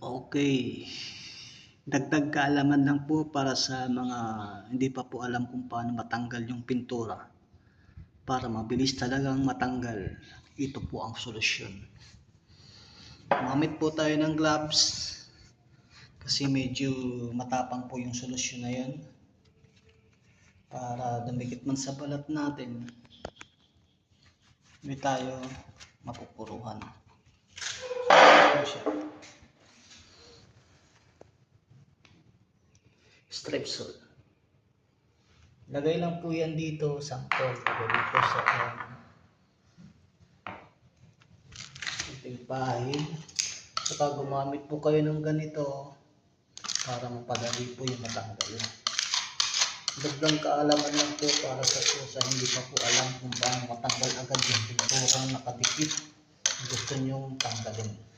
Okay. Dagdag kaalaman lang po para sa mga hindi pa po alam kung paano matanggal yung pintura. Para mabilis talagang matanggal, ito po ang solusyon. Gumamit po tayo ng gloves kasi medyo matapang po yung solusyon na yan. Para dumikit man sa balat natin, hindi tayo mapupuruhan. Ito siya. Strepsil. Lagay lang po yan dito, sample. Lagay po sa ating pahid. Saka gumamit po kayo ng ganito para mapadali po yung matanggal. Dagdag kaalaman lang po para sa hindi pa po alam kung paano matanggal agad yung pinturang nakadikit. Gusto nyong tanggalin.